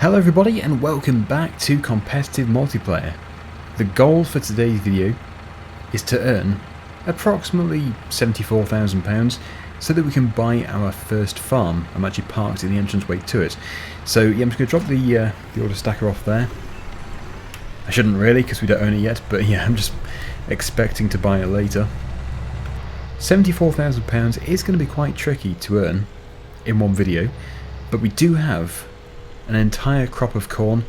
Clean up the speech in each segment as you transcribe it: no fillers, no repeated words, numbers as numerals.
Hello everybody and welcome back to competitive multiplayer. The goal for today's video is to earn approximately £74,000 so that we can buy our first farm. I'm actually parked in the entranceway to it. So yeah, I'm just going to drop the order stacker off there. I shouldn't really because we don't own it yet, but yeah, I'm just expecting to buy it later. £74,000 is going to be quite tricky to earn in one video, but we do have an entire crop of corn,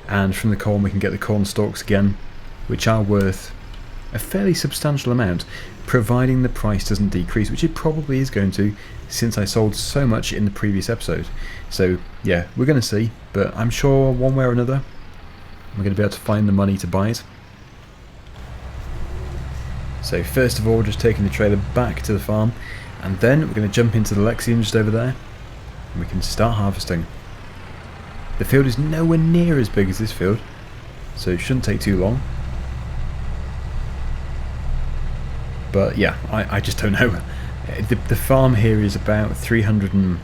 and from the corn we can get the corn stalks again, which are worth a fairly substantial amount, providing the price doesn't decrease, which it probably is going to, since I sold so much in the previous episode. So yeah, we're going to see, but I'm sure one way or another we're going to be able to find the money to buy it. So first of all, just taking the trailer back to the farm, and then we're going to jump into the Lexion just over there, and we can start harvesting. The field is nowhere near as big as this field, so it shouldn't take too long. But yeah, I just don't know. The farm here is about 300 and,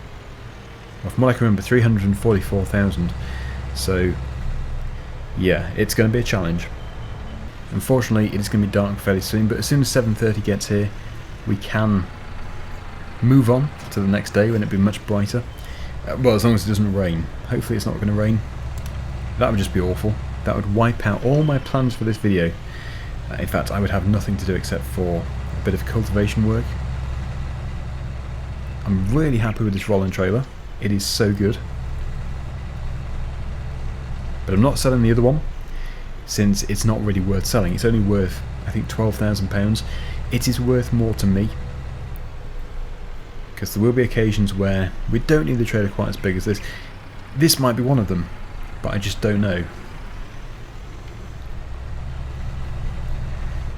well, from what I can remember, 344,000. So yeah, it's going to be a challenge. Unfortunately, it is going to be dark fairly soon, but as soon as 7:30 gets here, we can move on to the next day when it'll be much brighter. Well, as long as it doesn't rain. Hopefully it's not going to rain. That would just be awful. That would wipe out all my plans for this video. In fact, I would have nothing to do except for a bit of cultivation work. I'm really happy with this Rolland trailer. It is so good. But I'm not selling the other one, since it's not really worth selling. It's only worth, I think, £12,000. It is worth more to me, because there will be occasions where we don't need the trailer quite as big as this. This might be one of them, but I just don't know.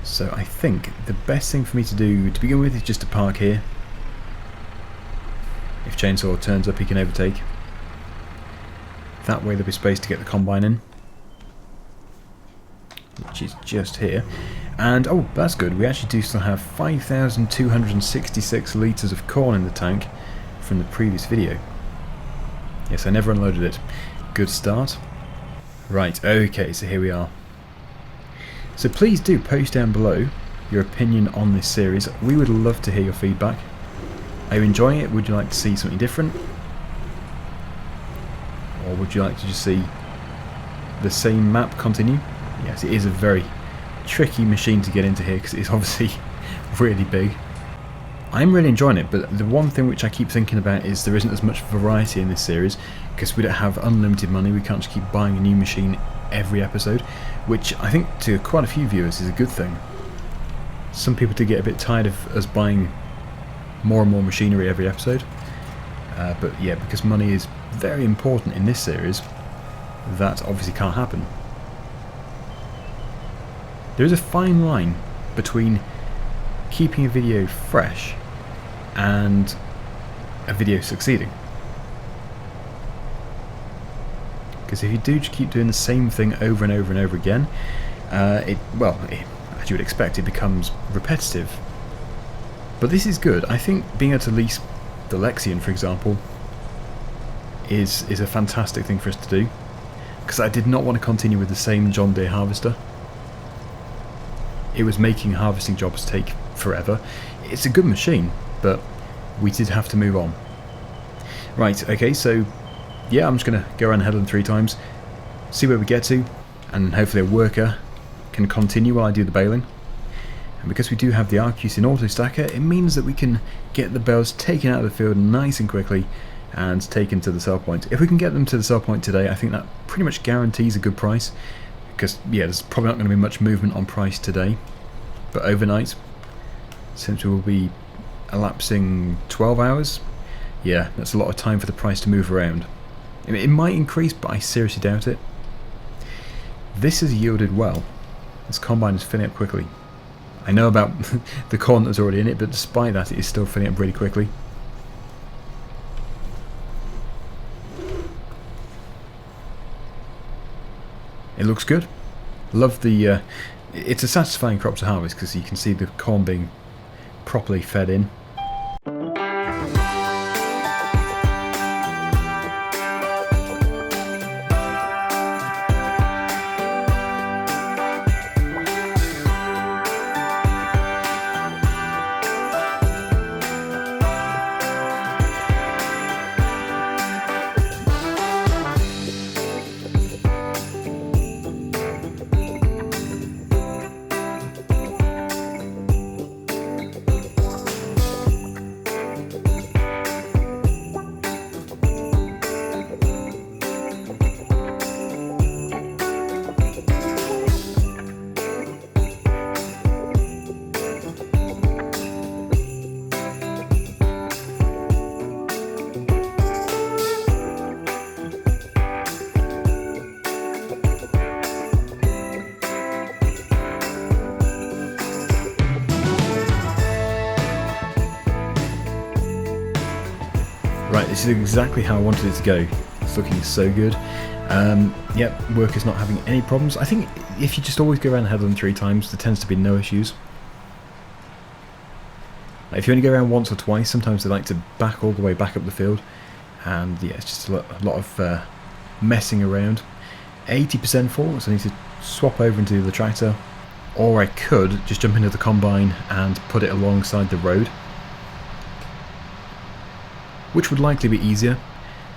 So I think the best thing for me to do to begin with is just to park here. If Chainsaw turns up, he can overtake. That way there'll be space to get the combine in, which is just here. And oh, that's good, we actually do still have 5,266 litres of corn in the tank from the previous video. Yes, I never unloaded it. Good start. Right, okay, so here we are. So please do post down below your opinion on this series. We would love to hear your feedback. Are you enjoying it? Would you like to see something different? Or would you like to just see the same map continue? Yes, it is a very tricky machine to get into here because it's obviously really big. I'm really enjoying it, but the one thing which I keep thinking about is there isn't as much variety in this series because we don't have unlimited money. We can't just keep buying a new machine every episode, which I think to quite a few viewers is a good thing. Some people do get a bit tired of us buying more and more machinery every episode, but yeah, because money is very important in this series, that obviously can't happen. There is a fine line between keeping a video fresh and a video succeeding. Because if you do just keep doing the same thing over and over and over again, as you would expect, it becomes repetitive. But this is good. I think being able to lease the Lexion, for example, is a fantastic thing for us to do. Because I did not want to continue with the same John Deere harvester. It was making harvesting jobs take forever. It's a good machine, but we did have to move on. Right, okay, so yeah, I'm just going to go around Headland 3 times, see where we get to, and hopefully a worker can continue while I do the baling. And because we do have the Arcus in auto stacker, it means that we can get the bales taken out of the field nice and quickly and taken to the sell point. If we can get them to the sell point today, I think that pretty much guarantees a good price. Because yeah, there's probably not going to be much movement on price today, but overnight, since we will be elapsing 12 hours, yeah, that's a lot of time for the price to move around. It might increase, but I seriously doubt it. This has yielded well. This combine is filling up quickly. I know about the corn that's already in it, but despite that, it is still filling up really quickly. It looks good. Love the... it's a satisfying crop to harvest because you can see the corn being properly fed in. This is exactly how I wanted it to go. It's looking so good. Yep, workers not having any problems. I think if you just always go around Headland 3 times, there tends to be no issues. If you only go around once or twice, sometimes they like to back all the way back up the field. And yeah, it's just a lot of messing around. 80% full, so I need to swap over into the tractor. Or I could just jump into the combine and put it alongside the road, which would likely be easier,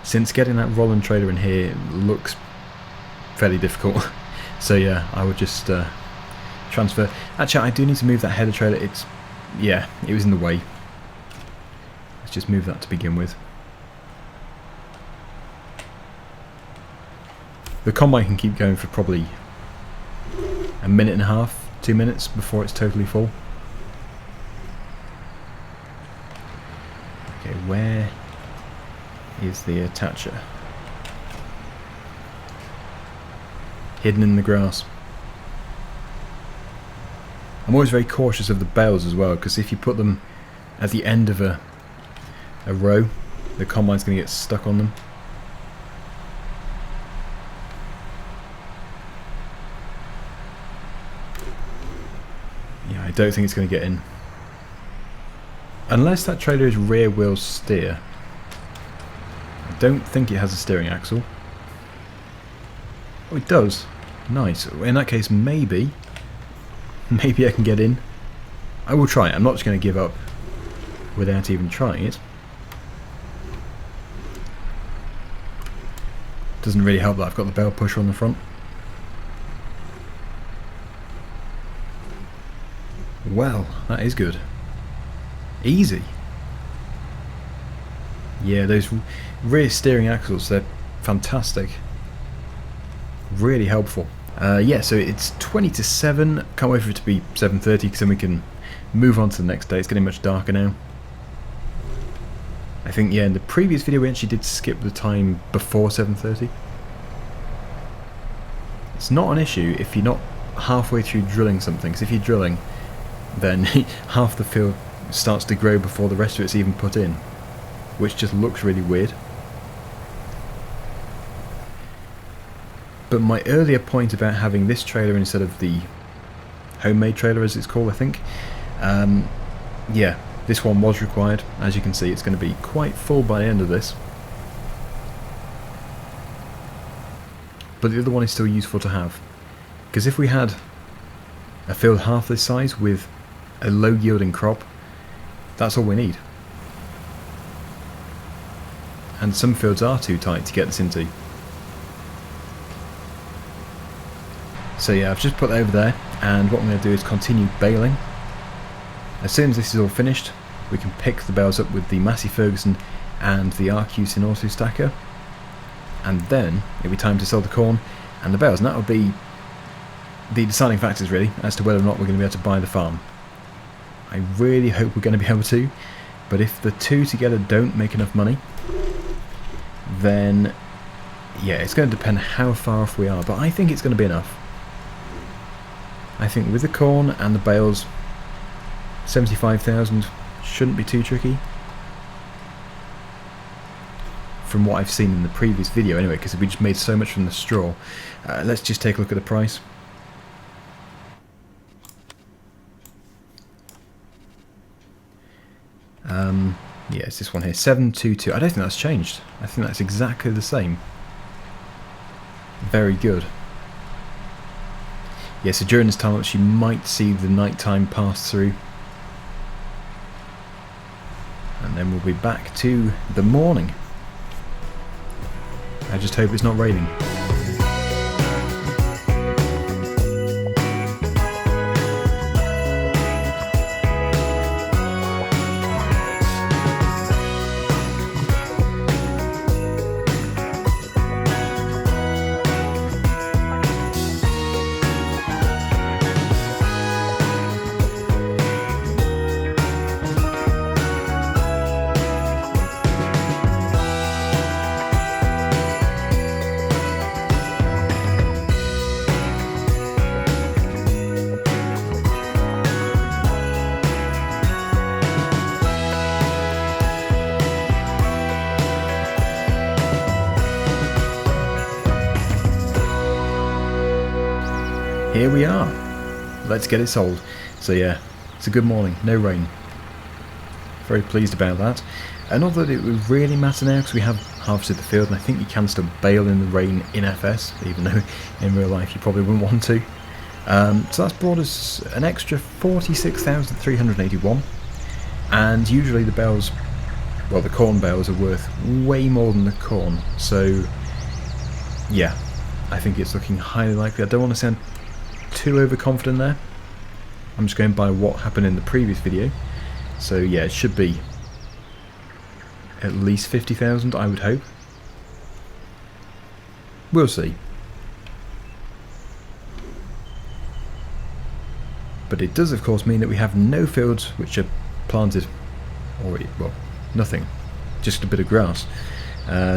since getting that Rolland trailer in here looks fairly difficult. So yeah, I would just transfer. Actually, I do need to move that header trailer. Yeah, it was in the way. Let's just move that to begin with. The combine can keep going for probably a minute and a half, 2 minutes before it's totally full. Okay, where is the attacher? Hidden in the grass. I'm always very cautious of the bales as well, because if you put them at the end of a row, the combine's going to get stuck on them. Yeah, I don't think it's going to get in. Unless that trailer is rear wheel steer. I don't think it has a steering axle. Oh, it does. Nice. In that case, maybe I can get in. I will try it. I'm not just going to give up without even trying it. Doesn't really help that I've got the bale pusher on the front. Well, that is good. Easy. Yeah, those rear steering axles, they're fantastic. Really helpful. Yeah, so it's 20 to 7. Can't wait for it to be 7:30 because then we can move on to the next day. It's getting much darker now. I think, yeah, in the previous video we actually did skip the time before 7:30. It's not an issue if you're not halfway through drilling something, because if you're drilling, then half the field starts to grow before the rest of it's even put in, which just looks really weird. But my earlier point about having this trailer instead of the homemade trailer, as it's called, I think, yeah, this one was required. As you can see, it's going to be quite full by the end of this. But the other one is still useful to have, because if we had a field half this size with a low yielding crop, that's all we need. And some fields are too tight to get this into. So yeah, I've just put that over there, and what I'm going to do is continue baling. As soon as this is all finished, we can pick the bales up with the Massey Ferguson and the Ursus stacker, and then it'll be time to sell the corn and the bales, and that will be the deciding factors really as to whether or not we're going to be able to buy the farm. I really hope we're going to be able to, but if the two together don't make enough money, then yeah, it's going to depend how far off we are, but I think it's going to be enough. I think with the corn and the bales, 75,000 shouldn't be too tricky. From what I've seen in the previous video anyway, because we just made so much from the straw. Let's just take a look at the price. Yeah, it's this one here, 722. I don't think that's changed. I think that's exactly the same. Very good. Yeah, so during this time lapse you might see the nighttime pass through. And then we'll be back to the morning. I just hope it's not raining. here we are. Let's get it sold. So yeah, it's a good morning, no rain. Very pleased about that. And not that it would really matter now because we have harvested the field, and I think you can still bale in the rain in FS, even though in real life you probably wouldn't want to. So that's brought us an extra 46,381, and usually the bales, well, the corn bales are worth way more than the corn, so yeah, I think it's looking highly likely. I don't want to sound too overconfident there. I'm just going by what happened in the previous video, so yeah, it should be at least 50,000, I would hope. We'll see. But it does of course mean that we have no fields which are planted, or well, nothing, just a bit of grass.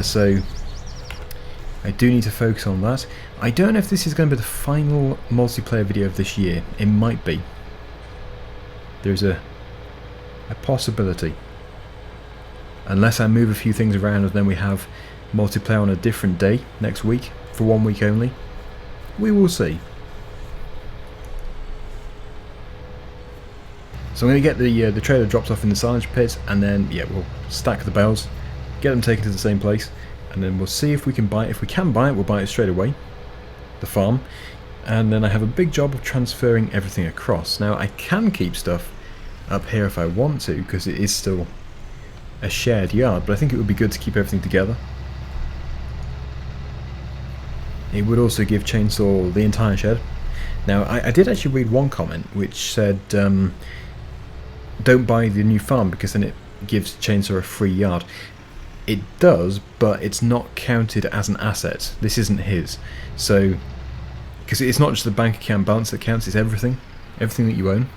So I do need to focus on that. I don't know if this is going to be the final multiplayer video of this year. It might be. There's a possibility. Unless I move a few things around and then we have multiplayer on a different day next week, for 1 week only. We will see. So I'm going to get the trailer dropped off in the silage pit, and then yeah, we'll stack the bales, get them taken to the same place, and then we'll see if we can buy it. If we can buy it, we'll buy it straight away, the farm, and then I have a big job of transferring everything across. Now I can keep stuff up here if I want to, because it is still a shared yard, but I think it would be good to keep everything together. It would also give Chainsaw the entire shed. Now I did actually read one comment which said don't buy the new farm because then it gives Chainsaw a free yard. It does, but it's not counted as an asset. This isn't his. So, because it's not just the bank account balance that counts, it's everything that you own.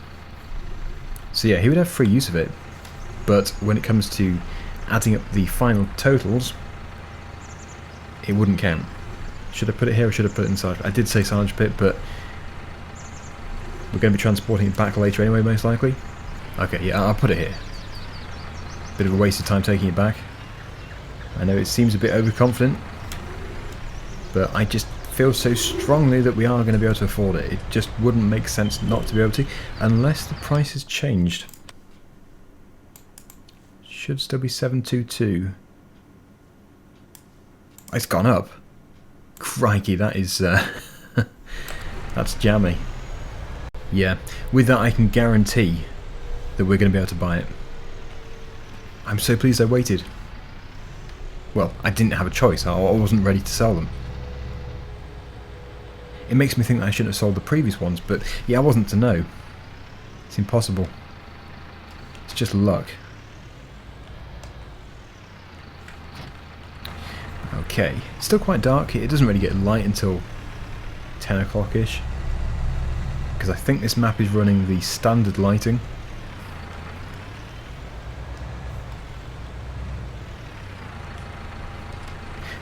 So yeah, he would have free use of it, but when it comes to adding up the final totals, it wouldn't count. Should I put it here or should I put it inside? I did say silage pit, but we're going to be transporting it back later anyway, most likely. Okay, yeah, I'll put it here. Bit of a waste of time taking it back. I know it seems a bit overconfident, but I just feel so strongly that we are going to be able to afford it. It just wouldn't make sense not to be able to, unless the price has changed. Should still be 722. It's gone up. Crikey, that is that's jammy. Yeah, with that I can guarantee that we're going to be able to buy it. I'm so pleased I waited. Well, I didn't have a choice. I wasn't ready to sell them. It makes me think that I shouldn't have sold the previous ones, but yeah, I wasn't to know. It's impossible. It's just luck. Okay, it's still quite dark. It doesn't really get light until 10 o'clock-ish, because I think this map is running the standard lighting.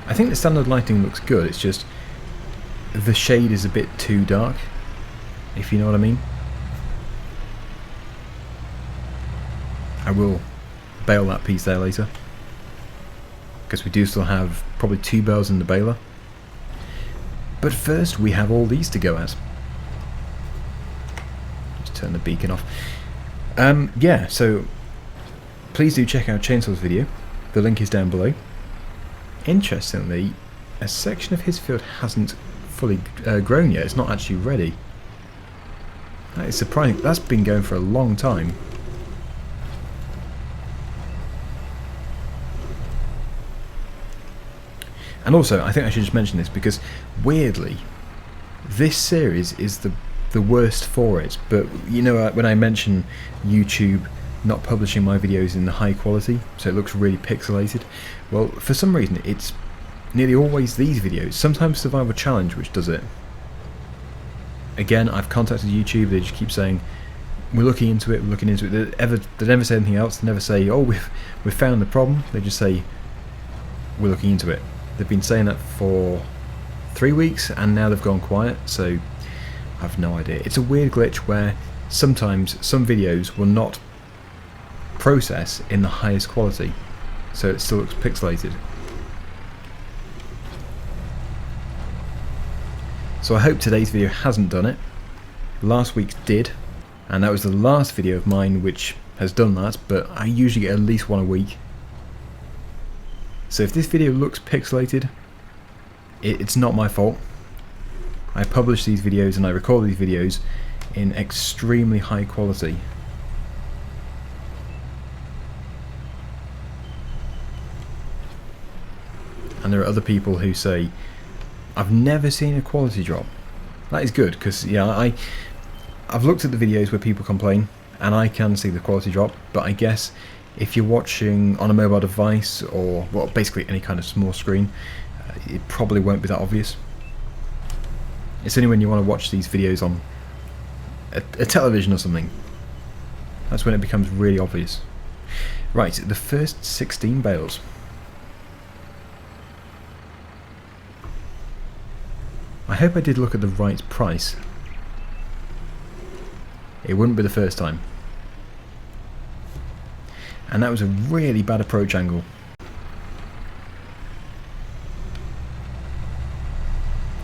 I think the standard lighting looks good, it's just the shade is a bit too dark, if you know what I mean. I will bale that piece there later, because we do still have probably 2 bales in the baler. But first we have all these to go at. Just turn the beacon off. Yeah, so please do check out Chainsaw's video. The link is down below. Interestingly, a section of his field hasn't fully grown yet. It's not actually ready. That is surprising. That's been going for a long time. And also, I think I should just mention this because, weirdly, this series is the worst for it. But, you know, when I mention YouTube not publishing my videos in the high quality, so it looks really pixelated, well, for some reason, it's nearly always these videos. Sometimes Survival Challenge, which does it. Again, I've contacted YouTube, they just keep saying, we're looking into it, we're looking into it. They never say anything else, they never say, oh, we've found the problem. They just say, we're looking into it. They've been saying that for 3 weeks, and now they've gone quiet, so I have no idea. It's a weird glitch where sometimes some videos will not process in the highest quality, so it still looks pixelated. So I hope today's video hasn't done it. Last week's did, and that was the last video of mine which has done that, but I usually get at least one a week. So if this video looks pixelated, it's not my fault. I publish these videos and I record these videos in extremely high quality. And there are other people who say, I've never seen a quality drop. That is good, because yeah, I've looked at the videos where people complain and I can see the quality drop, but I guess if you're watching on a mobile device or, well, basically any kind of small screen, it probably won't be that obvious. It's only when you want to watch these videos on a television or something, that's when it becomes really obvious. Right, the first 16 bales. I hope I did look at the right price. It wouldn't be the first time. And that was a really bad approach angle.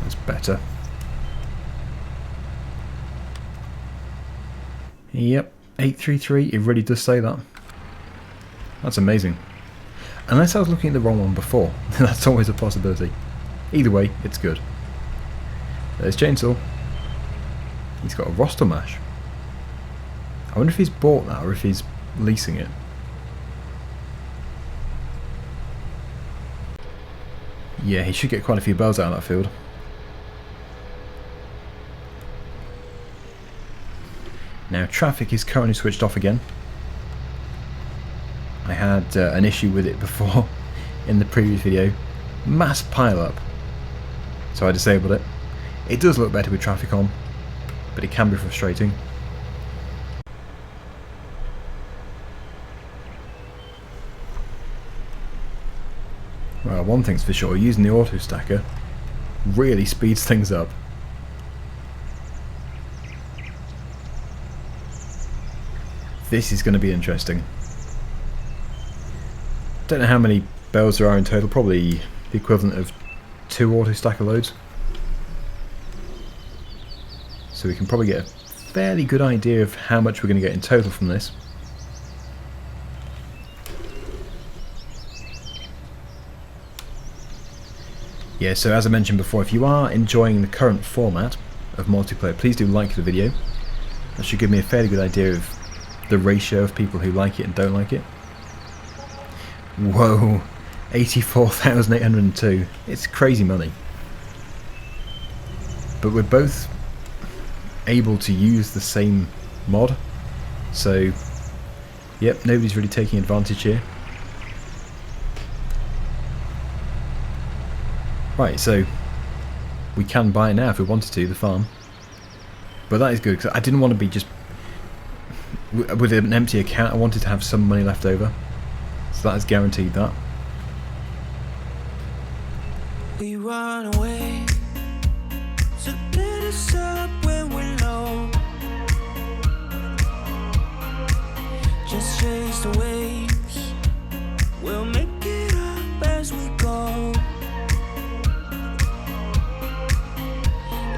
That's better. Yep, 833, it really does say that. That's amazing. Unless I was looking at the wrong one before, that's always a possibility. Either way, it's good. There's Chainsaw. He's got a roster mash. I wonder if he's bought that or if he's leasing it. Yeah, he should get quite a few bells out of that field. Now traffic is currently switched off again. I had an issue with it before in the previous video. Mass pile up. So I disabled it. It does look better with traffic on, but it can be frustrating. Well, one thing's for sure, using the auto stacker really speeds things up. This is going to be interesting. Don't know how many bells there are in total, probably the equivalent of 2 auto stacker loads. So we can probably get a fairly good idea of how much we're going to get in total from this. Yeah, so as I mentioned before, if you are enjoying the current format of multiplayer, please do like the video. That should give me a fairly good idea of the ratio of people who like it and don't like it. Whoa, 84,802. It's crazy money. But we're both able to use the same mod, so yep, nobody's really taking advantage here. Right, so we can buy it now if we wanted to, the farm, but that is good because I didn't want to be just with an empty account. I wanted to have some money left over, so that is guaranteed that. We run away to get us up when we're low. Just chase the waves, we'll make it up as we go.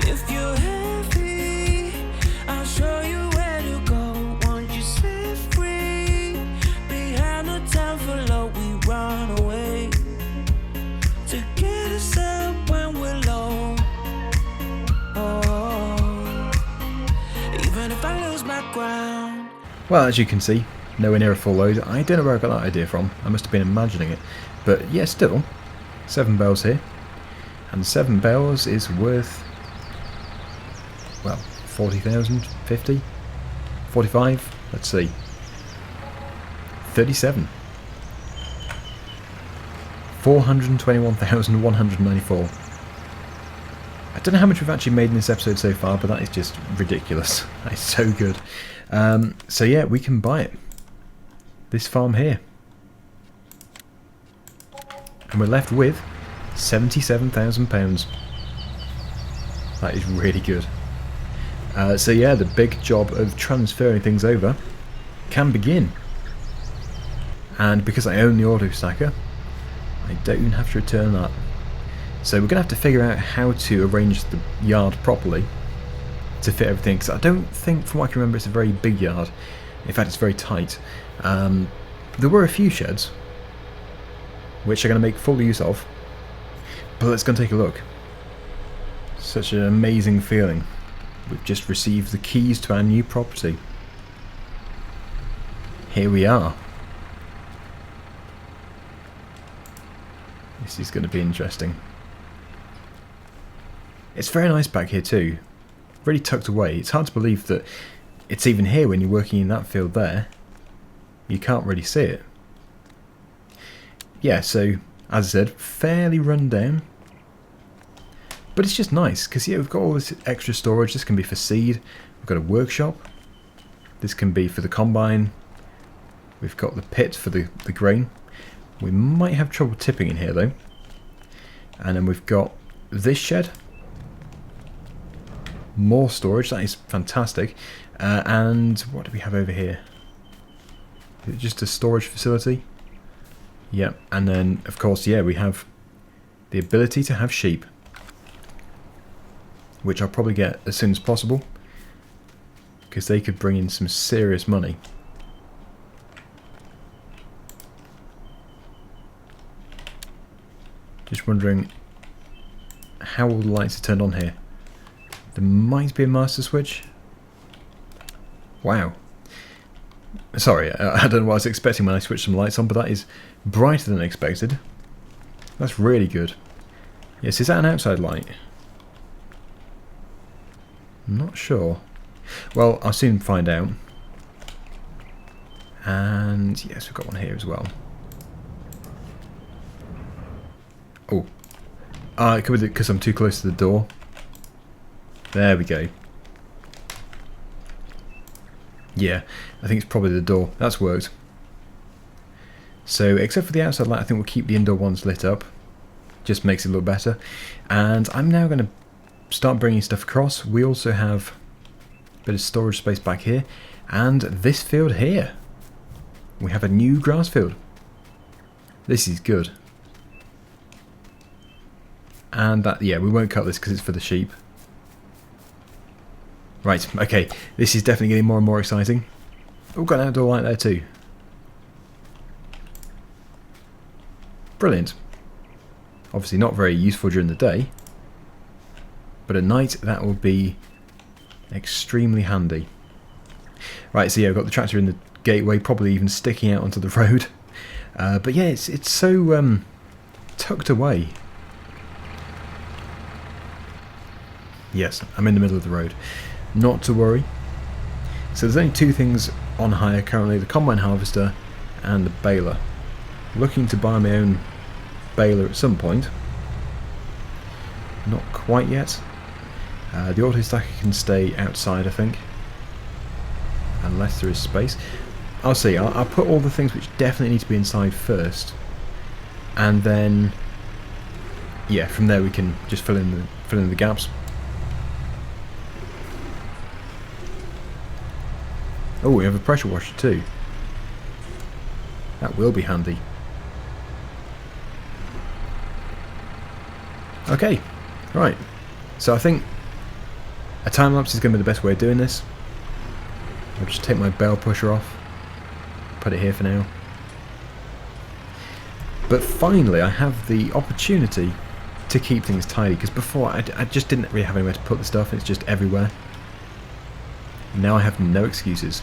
If you're heavy, I'll show you where to go. Won't you set free? Behind the town for low, we run away to get us up when we're low. Oh, even if I lose my ground. Well, as you can see, nowhere near a full load. I don't know where I got that idea from. I must have been imagining it. But yeah, still, 7 bells here. And 7 bells is worth, well, 40,000, 50, 45, let's see, 37. 421,194. I don't know how much we've actually made in this episode so far, but that is just ridiculous. That is so good. So yeah, we can buy it. This farm here. And we're left with £77,000. That is really good. So yeah, the big job of transferring things over can begin. And because I own the auto stacker, I don't have to return that. So we're going to have to figure out how to arrange the yard properly to fit everything, because I don't think, from what I can remember, it's a very big yard. In fact, it's very tight. There were a few sheds, which I'm going to make full use of, but let's go and take a look. Such an amazing feeling. We've just received the keys to our new property. Here we are. This is going to be interesting. It's very nice back here too. Really tucked away. It's hard to believe that it's even here when you're working in that field there. You can't really see it. Yeah, so as I said, fairly run down. But it's just nice because yeah, we've got all this extra storage. This can be for seed. We've got a workshop. This can be for the combine. We've got the pit for the grain. We might have trouble tipping in here though. And then we've got this shed. More storage, that is fantastic. And what do we have over here? Is it just a storage facility? Yep, and then of course, yeah, we have the ability to have sheep, which I'll probably get as soon as possible because they could bring in some serious money. Just wondering how all the lights are turned on here. There might be a master switch. Wow. Sorry, I don't know what I was expecting when I switched some lights on, but that is brighter than expected. That's really good. Yes, is that an outside light? I'm not sure. Well, I'll soon find out. And yes, we've got one here as well. Oh. It could be because I'm too close to the door. There we go. Yeah, I think it's probably the door. That's worked. So, except for the outside light, I think we'll keep the indoor ones lit up. Just makes it look better. And I'm now going to start bringing stuff across. We also have a bit of storage space back here. And this field here. We have a new grass field. This is good. And that, yeah, we won't cut this because it's for the sheep. Right, okay, this is definitely getting more and more exciting. Oh, got an outdoor light there too. Brilliant. Obviously not very useful during the day, but at night that will be extremely handy. Right, so yeah, I've got the tractor in the gateway, probably even sticking out onto the road. But yeah, it's so tucked away. Yes, I'm in the middle of the road. Not to worry. So there's only two things on hire currently, the combine harvester and the baler. Looking to buy my own baler at some point. Not quite yet. The auto stacker can stay outside, I think. Unless there is space. I'll see, I'll put all the things which definitely need to be inside first. And then, yeah, from there we can just fill in the gaps. Oh, we have a pressure washer too. That will be handy. Okay, right. So I think a time lapse is going to be the best way of doing this. I'll just take my bale pusher off, put it here for now. But finally I have the opportunity to keep things tidy, because before I just didn't really have anywhere to put the stuff, it's just everywhere. Now I have no excuses.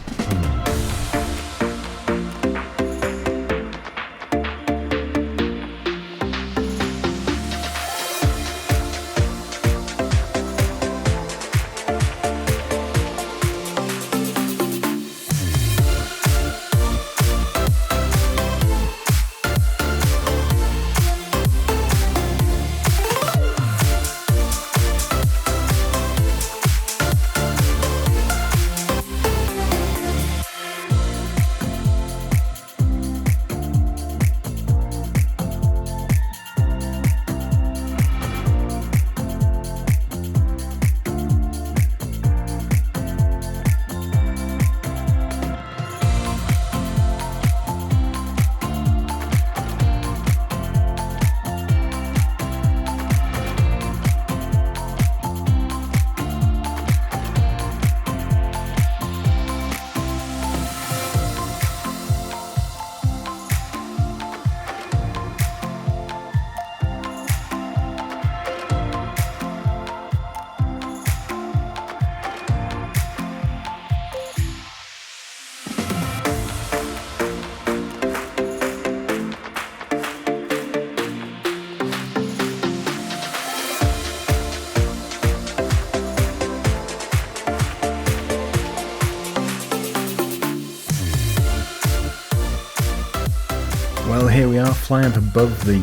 we are, flying up above the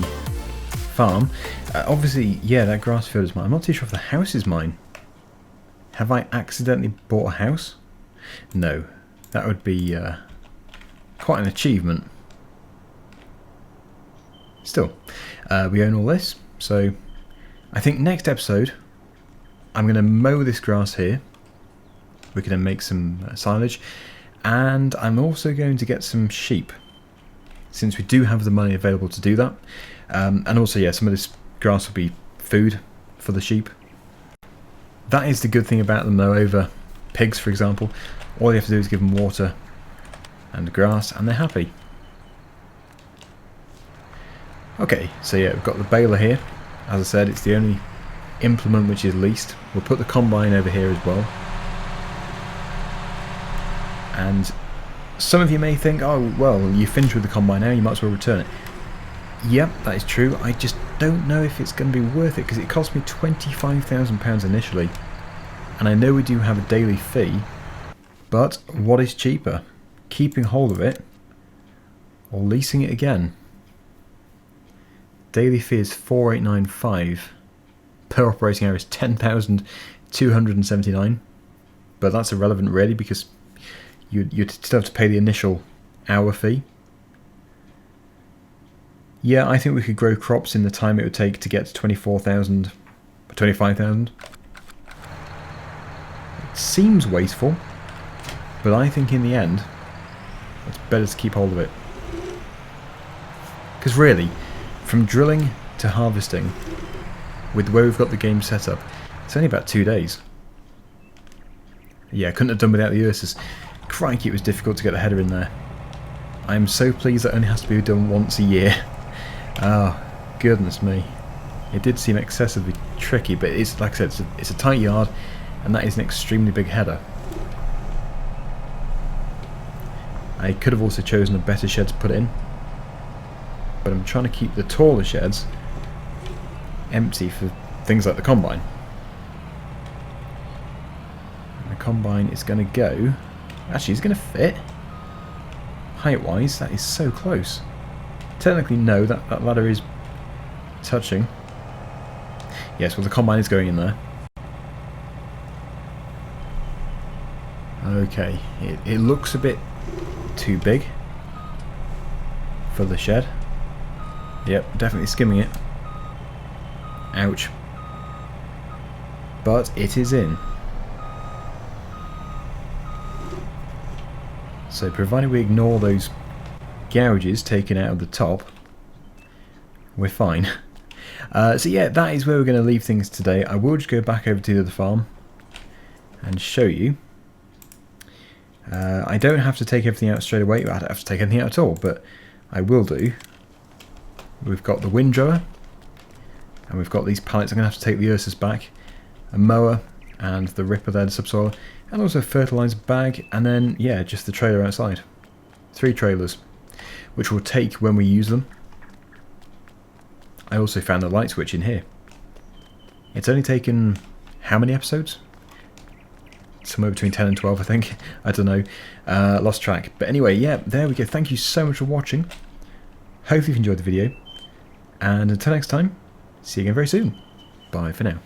farm. Obviously, yeah, that grass field is mine. I'm not too sure if the house is mine. Have I accidentally bought a house? No. That would be quite an achievement. Still, we own all this, so I think next episode I'm going to mow this grass here. We're going to make some silage, and I'm also going to get some sheep, since we do have the money available to do that. And also, yeah, some of this grass will be food for the sheep. That is the good thing about them, though, over pigs, for example. All you have to do is give them water and grass, and they're happy. Okay, so yeah, we've got the baler here. As I said, it's the only implement which is leased. We'll put the combine over here as well. And some of you may think, oh, well, you finished with the combine now, you might as well return it. Yep, that is true. I just don't know if it's going to be worth it, because it cost me £25,000 initially. And I know we do have a daily fee, but what is cheaper? Keeping hold of it or leasing it again? Daily fee is 4,895. Per operating hour is 10,279. But that's irrelevant really, because you'd still have to pay the initial hour fee. Yeah, I think we could grow crops in the time it would take to get to 24,000 or 25,000. It seems wasteful, but I think in the end it's better to keep hold of it. Because really, from drilling to harvesting, with the way we've got the game set up, it's only about 2 days. Yeah, I couldn't have done without the Ursus. Crikey, it was difficult to get the header in there. I am so pleased that it only has to be done once a year. Oh, goodness me. It did seem excessively tricky, but it's, like I said, it's a tight yard, and that is an extremely big header. I could have also chosen a better shed to put it in, but I'm trying to keep the taller sheds empty for things like the combine. And the combine is going to go... Actually, it's going to fit. Height-wise, that is so close. Technically, no, that ladder is touching. Yes, well, the combine is going in there. Okay, it looks a bit too big for the shed. Yep, definitely skimming it. Ouch. But it is in. So provided we ignore those gouges taken out of the top, we're fine. So yeah, that is where we're going to leave things today. I will just go back over to the other farm and show you. I don't have to take everything out straight away. I don't have to take anything out at all, but I will do. We've got the windrower, and we've got these pallets. I'm going to have to take the Ursus back, a mower, and the ripper there, the subsoil, and also a fertiliser bag, and then, yeah, just the trailer outside. 3 trailers, which we'll take when we use them. I also found the light switch in here. It's only taken how many episodes? Somewhere between 10 and 12, I think. I don't know. Lost track. But anyway, yeah, there we go. Thank you so much for watching. Hopefully you've enjoyed the video. And until next time, see you again very soon. Bye for now.